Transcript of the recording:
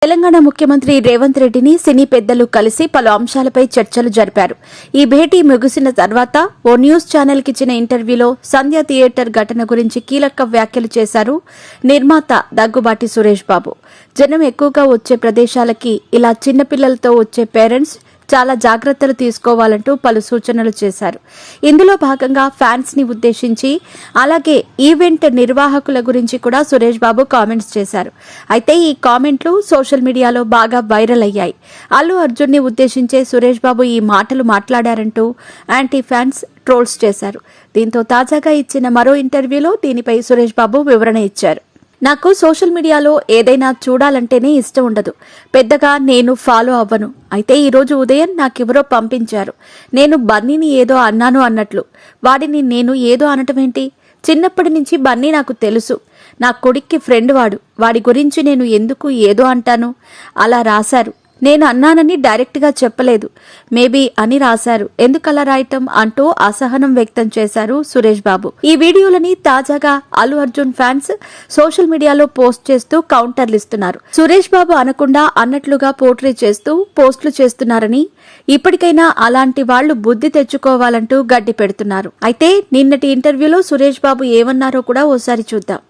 తెలంగాణ ముఖ్యమంత్రి రేవంత్ రెడ్డిని సినీ పెద్దలు కలిసి పలు అంశాలపై చర్చలు జరిపారు. ఈ భేటీ ముగిసిన తర్వాత ఓ న్యూస్ ఛానల్ కి ఇచ్చిన ఇంటర్వ్యూలో సంధ్య థియేటర్ ఘటన గురించి కీలక వ్యాఖ్యలు చేశారు నిర్మాత దగ్గుబాటి సురేష్ బాబు. జనం ఎక్కువగా వచ్చే ప్రదేశాలకి ఇలా చిన్నపిల్లలతో వచ్చే పేరెంట్స్ చాలా జాగ్రత్తలు తీసుకోవాలంటూ పలు సూచనలు చేశారు. ఇందులో భాగంగా ఫ్యాన్స్ ని ఉద్దేశించి అలాగే ఈవెంట్ నిర్వాహకుల గురించి కూడా సురేష్ బాబు కామెంట్స్ చేశారు. అయితే ఈ కామెంట్లు సోషల్ మీడియాలో బాగా వైరల్ అయ్యాయి. అల్లు అర్జున్ ని ఉద్దేశించే సురేష్ బాబు ఈ మాటలు మాట్లాడారంటూ యాంటీ ఫ్యాన్స్ ట్రోల్స్ చేశారు. దీంతో తాజాగా ఇచ్చిన మరో ఇంటర్వ్యూలో దీనిపై సురేష్ బాబు వివరణ ఇచ్చారు. నాకు సోషల్ మీడియాలో ఏదైనా చూడాలంటేనే ఇష్టం ఉండదు. పెద్దగా నేను ఫాలో అవ్వను. అయితే ఈరోజు ఉదయం నాకెవరో పంపించారు. నేను బన్నీని ఏదో అన్నాను అన్నట్లు. వాడిని నేను ఏదో అనటమేంటి? చిన్నప్పటి నుంచి బన్నీ నాకు తెలుసు. నా కొడుక్కి ఫ్రెండ్ వాడి గురించి నేను ఎందుకు ఏదో అంటాను? అలా రాశారు. నేను అన్నానని డైరెక్ట్ గా చెప్పలేదు, మేబీ అని రాశారు. ఎందుకలా రాయటం అంటూ అసహనం వ్యక్తం చేశారు సురేష్ బాబు. ఈ వీడియోలని తాజాగా అల్లు అర్జున్ ఫ్యాన్స్ సోషల్ మీడియాలో పోస్ట్ చేస్తూ కౌంటర్లు ఇస్తున్నారు. సురేష్ బాబు అనకుండా అన్నట్లుగా పోర్ట్రే చేస్తూ పోస్టులు చేస్తున్నారని, ఇప్పటికైనా అలాంటి వాళ్లు బుద్ధి తెచ్చుకోవాలంటూ గడ్డి పెడుతున్నారు. అయితే నిన్నటి ఇంటర్వ్యూలో సురేష్ బాబు ఏమన్నారో కూడా ఓసారి చూద్దాం.